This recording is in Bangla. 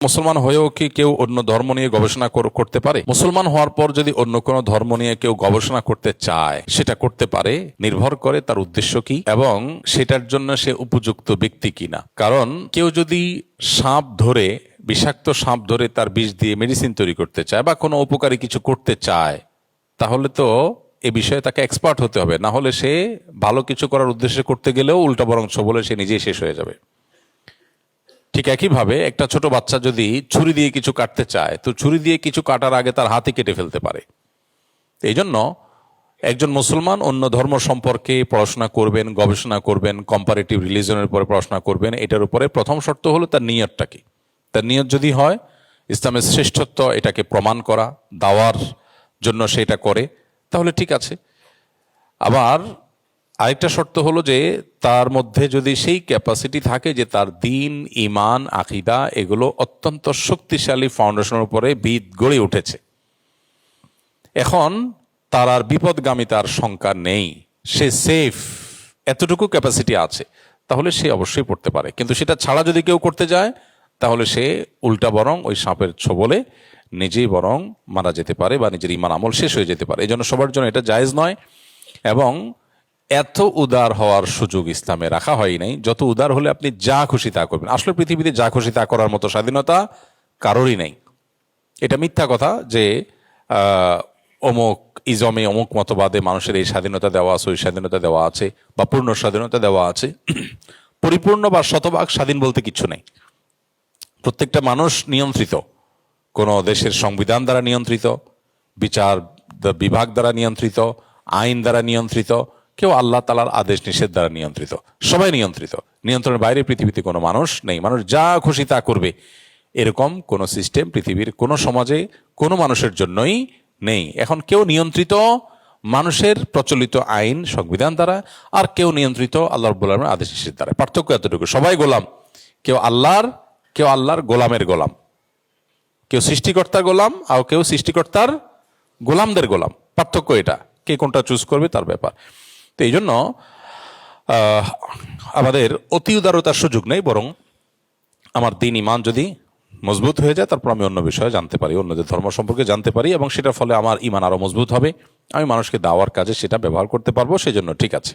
মুসলমান হয়েও কি কেউ অন্য ধর্ম নিয়ে গবেষণা করতে পারে? মুসলমান হওয়ার পর যদি অন্য কোনো ধর্ম নিয়ে কেউ গবেষণা করতে চায়, সেটা করতে পারে, নির্ভর করে তার উদ্দেশ্য কি এবং সেটার জন্য সে উপযুক্ত ব্যক্তি কিনা। কারণ কেউ যদি বিষাক্ত সাপ ধরে তার বিষ দিয়ে মেডিসিন তৈরি করতে চায় বা কোনো উপকারী কিছু করতে চায়, তাহলে তো এ বিষয়ে তাকে এক্সপার্ট হতে হবে, না হলে সে ভালো কিছু করার উদ্দেশ্যে করতে গেলেও উল্টা বরং বলে সে নিজেই শেষ হয়ে যাবে। ঠিক একইভাবে একটা ছোট বাচ্চা যদি ছুরি দিয়ে কিছু কাটতে চায়, তো ছুরি দিয়ে কিছু কাটার আগে তার হাতই কেটে ফেলতে পারে। এই জন্য একজন মুসলমান অন্য ধর্ম সম্পর্কে পড়াশোনা করবেন, গবেষণা করবেন, কম্পারেটিভ রিলিজনের উপরে পড়াশোনা করবেন। এটার উপরে প্রথম শর্ত হলো তার নিয়তটা কি। তার নিয়ত যদি হয় ইসলামের শ্রেষ্ঠত্ব এটাকে প্রমাণ করা, দাওয়ার জন্য সেটা করে, তাহলে ঠিক আছে। আবার আরেকটা শর্ত হলো যে তার মধ্যে যদি সেই ক্যাপাসিটি থাকে যে তার দিন, ইমান, আকিদা এগুলো অত্যন্ত শক্তিশালী ফাউন্ডেশনের উপরে ভিত গড়ে উঠেছে, এখন তার আর বিপদগামিতার শঙ্কা নেই, সে সেফ, এতটুকু ক্যাপাসিটি আছে, তাহলে সে অবশ্যই পড়তে পারে। কিন্তু সেটা ছাড়া যদি কেউ করতে যায়, তাহলে সে উল্টা বরং ওই সাপের ছোবলে নিজেই বরং মারা যেতে পারে বা নিজের ইমান আমল শেষ হয়ে যেতে পারে। এই জন্য সবার জন্য এটা জায়েজ নয় এবং এত উদার হওয়ার সুযোগ ইসলামে রাখা হয় নাই। যত উদার হলে আপনি যা খুশি তা করবেন। আসলে পৃথিবীতে যা খুশি তা করার মতো স্বাধীনতা কারোরই নেই। এটা মিথ্যা কথা যে অমুক ইজমে, অমুক মতবাদে মানুষের এই স্বাধীনতা দেওয়া আছে, ওই স্বাধীনতা দেওয়া আছে বা পূর্ণ স্বাধীনতা দেওয়া আছে। পরিপূর্ণ বা শতভাগ স্বাধীন বলতে কিছু নেই। প্রত্যেকটা মানুষ নিয়ন্ত্রিত, কোনো দেশের সংবিধান দ্বারা নিয়ন্ত্রিত, বিচার বিভাগ দ্বারা নিয়ন্ত্রিত, আইন দ্বারা নিয়ন্ত্রিত, কেউ আল্লাহ তাআলার আদেশ নিষেধ দ্বারা নিয়ন্ত্রিত। সবাই নিয়ন্ত্রিত। নিয়ন্ত্রণের বাইরে পৃথিবীতে কোনো মানুষ নেই। মানুষ যা খুশি তা করবে এরকম কোনো সিস্টেম পৃথিবীর কোনো সমাজে কোনো মানুষের জন্যই নেই। এখন কেউ নিয়ন্ত্রিত মানুষের প্রচলিত আইন সংবিধান দ্বারা, আর কেউ নিয়ন্ত্রিত আল্লাহ রাব্বুল আলামিনের আদেশ নিষেধ দ্বারা। পার্থক্য এতটুকু, সবাই গোলাম। কেউ আল্লাহর গোলামের গোলাম, কেউ সৃষ্টিকর্তার গোলাম আর কেউ সৃষ্টিকর্তার গোলামদের গোলাম। পার্থক্য এটা, কে কোনটা চুজ করবে তার ব্যাপার। তো এই জন্য আমাদের অতি উদারতার সুযোগ নেই, বরং আমার দিন ইমান যদি মজবুত হয়ে যায় তারপর আমি অন্য বিষয়ে জানতে পারি, অন্যদের ধর্ম সম্পর্কে জানতে পারি এবং সেটার ফলে আমার ইমান আরো মজবুত হবে, আমি মানুষকে দাওয়ার কাজে সেটা ব্যবহার করতে পারবো, সেই জন্য ঠিক আছে।